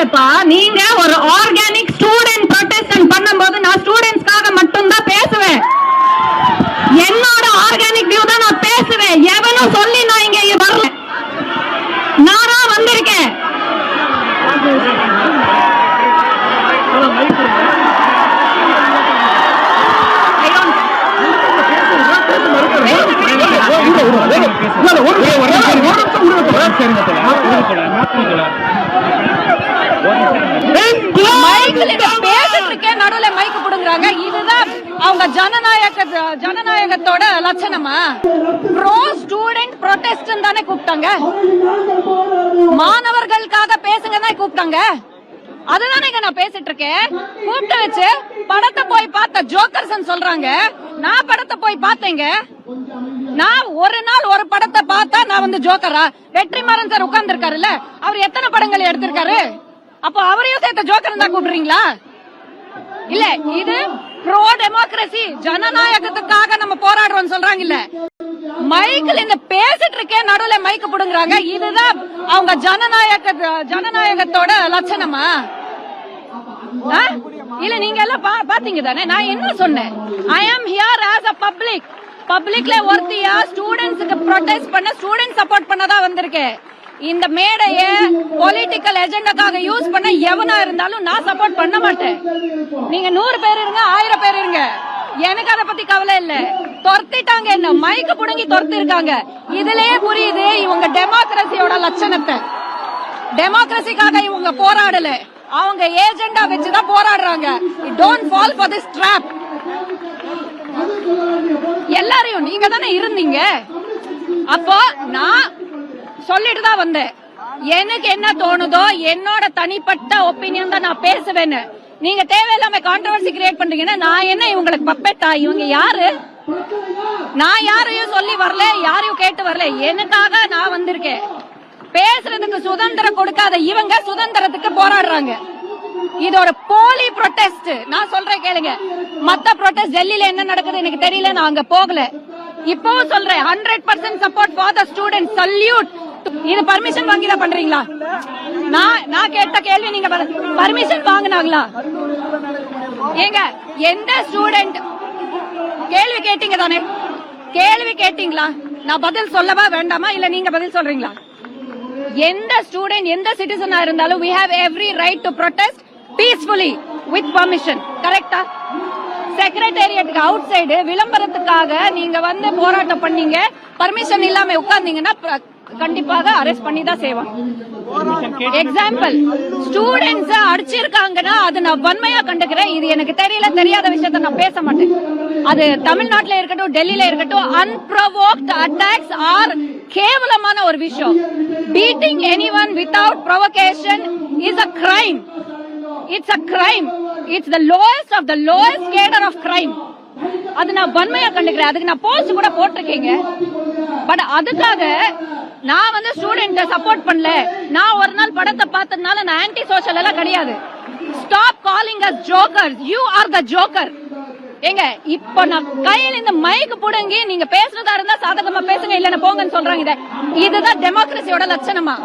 இல்லப்பா, நீங்க ஒரு ஆர்கானிக் ஸ்டூடெண்ட் ப்ரொடெஸ்ட் பண்ணும்போது நான் ஸ்டூடெண்ட்ஸ்க்காக மட்டும் தான் பேசுவேன். என்னோட ஆர்கானிக் வியூ தான் நான் பேசுவேன். எவனும் சொல்லி நான் இங்க வரல, நானா வந்திருக்கேன். நடுவுல மைக்கு புடுங்குறாங்க. இதுதான் அவங்க ஜனநாயகத்தோட லட்சணமா? ப்ரோ ஸ்டூடெண்ட் ப்ரொடெஸ்ட் தானே கூப்பிட்டாங்க, மாணவர்களுக்காக பேசுங்க தான் கூப்பிட்டாங்க. அதுதானே நான் பேசிட்டு இருக்கேன். கூப்பிட்டு வச்சு படத்தை போய் பார்த்த ஜோக்கர்ஸ் சொல்றாங்க. நான் படத்தை போய் பார்த்தேங்க. நான் ஒரு நாள் ஒரு படத்தை பார்த்தா நான் வந்து ஜோக்கரா? வெற்றிமாறன் சார் உட்கார்ந்து இருக்காருல்ல, அவர் எத்தனை படங்கள் எடுத்திருக்காரு? அப்போ அவரையும் சேர்த்த ஜோக்கர் தான் கூப்பிடுறீங்களா? இல்ல, இது ப்ரோ டெமோக்ரசி, ஜனநாயகத்துக்காக நம்ம போராடுறோம் சொல்றாங்க. இல்ல, மைக்கில் இந்த பேசிட்டு இருக்கேன், நடுவுல மைக்கு புடுங்குறாங்க. இதுதான் அவங்க ஜனநாயகத்தோட லட்சணமா? இல்ல, நீங்க எல்லாம் பாத்தீங்க தானே. நான் என்ன சொன்னேன்? ஐ ஆம் ஹியர் ஆஸ் அ பப்ளிக்ல ஒருத்தியா ஸ்டூடெண்ட்ஸ்க்கு ப்ரொடெஸ்ட் பண்ண, ஸ்டூடெண்ட் சப்போர்ட் பண்ணதான் வந்திருக்கேன். இந்த மேடைய பொலிட்டிக்கல் எஜெண்டாக்காக யூஸ் பண்ண எவனா இருந்தாலும் நான் சப்போர்ட் பண்ண மாட்டேன். நீங்க 100 பேர் இருங்க, 1000 பேர் இருங்க, எனக்கு அதை பத்தி கவலை இல்ல. துரத்திட்டாங்க, என்ன மைக்கு புடுங்கி துரத்தி இருக்காங்க. இதுலயே புரியுது இவங்க டெமோக்ரஸியோட லட்சணத்தை. டெமோக்ரஸிக்காக இவங்க போராடல, அவங்க ஏஜெண்டா வச்சுதான் போராடுறாங்க. Don't fall for this drop. எல்லாரையும் நீங்க தானே இருந்தீங்க. அப்போ நான் சொல்லிட்டு தான் வந்தேன். எனக்கு என்ன தோணுதோ என்னோட தனிப்பட்ட ஒப்பீனியன் தான் நான் பேசுவேன்னு. நீங்க தேவையில்லாம கான்ட்ரோவர்சி கிரியேட் பண்றீங்கன்னா நான் என்ன இவங்களுக்கு பப்பெட்டா? இவங்க யாரு? நான் யாரையும் சொல்லி வரல, யாரையும் கேட்டு வரல. எனக்காக நான் வந்திருக்கேன். பேசுறதுக்கு சுதந்திரம் கொடுக்காத இவங்க சுதந்திரத்துக்கு போராடுறாங்க. இது ஒரு போலி ப்ரொடெஸ்ட். நான் சொல்றேன் கேளுங்க. மத்த ப்ரொடெஸ்ட் டெல்லியில என்ன நடக்குது எனக்கு தெரியல, நான் அங்க போகல. இப்பவும் சொல்றேன், 100% support for the student. Salute. இது பர்மிஷன் வாங்கி தான் பண்றீங்களா? நான் கேட்ட கேள்வி நீங்க பர்மிஷன் வாங்கினாங்களா? ஏங்க, எந்த ஸ்டூடெண்ட் கேள்வி கேட்டீங்க தானே? கேள்வி கேட்டீங்களா? நான் பதில் சொல்லவா வேண்டாமா? இல்ல நீங்க பதில் சொல்றீங்களா? எந்த ஸ்டூடெண்ட், எந்த சிட்டிசனா இருந்தாலும் we have every right to protest peacefully with permission. கரெக்டா? செக்ரட்டேரியட்டுக்கு அவுட் சைடு விளம்பரத்துக்காக நீங்க வந்து போராட்டம் பண்ணீங்க, பர்மிஷன் இல்லாம உட்கார்ந்தீங்கன்னா கண்டிப்பாக அரெஸ்ட் பண்ணி தான் செய்வாங்க. எக்ஸாம்பிள், ஸ்டூடெண்ட்ஸ் அடிச்சிருக்காங்கன்னா அது நான் வன்மையா கண்டுக்கிறேன். இது எனக்கு தெரியல, தெரியாத விஷயத்த நான் பேச மாட்டேன். அது தமிழ்நாட்டில இருக்கட்டும், டெல்லியில இருக்கட்டும், அன்ப்ரொவோக்ட் அட்டாக்ஸ் ஆர் கேவலமான ஒரு விஷயம். Beating anyone without provocation is a crime. It's a crime. It's the lowest of the lowest cadre of crime. அது நான் வன்மையா கண்டுக்கிறேன். அதுக்கு நான் போஸ்ட் கூட போட்டிருக்கேங்க. பட் அதுக்காக நான் வந்து ஸ்டூடெண்ட் சப்போர்ட் பண்ணல, நான் ஒரு நாள் படத்தை பார்த்ததுனால நான் ஆன்டி சோஷியல் எல்லாம் கிடையாது. Stop calling us jokers. You are the joker. ஏங்க, இப்ப நான் கையில இந்த மைக்கு புடுங்கி நீங்க பேசுறதா இருந்தா சாதகமா பேசுங்க, இல்லன்னா போங்கன்னு சொல்றாங்க. இதுதான் டெமோக்ரஸியோட லட்சணமா?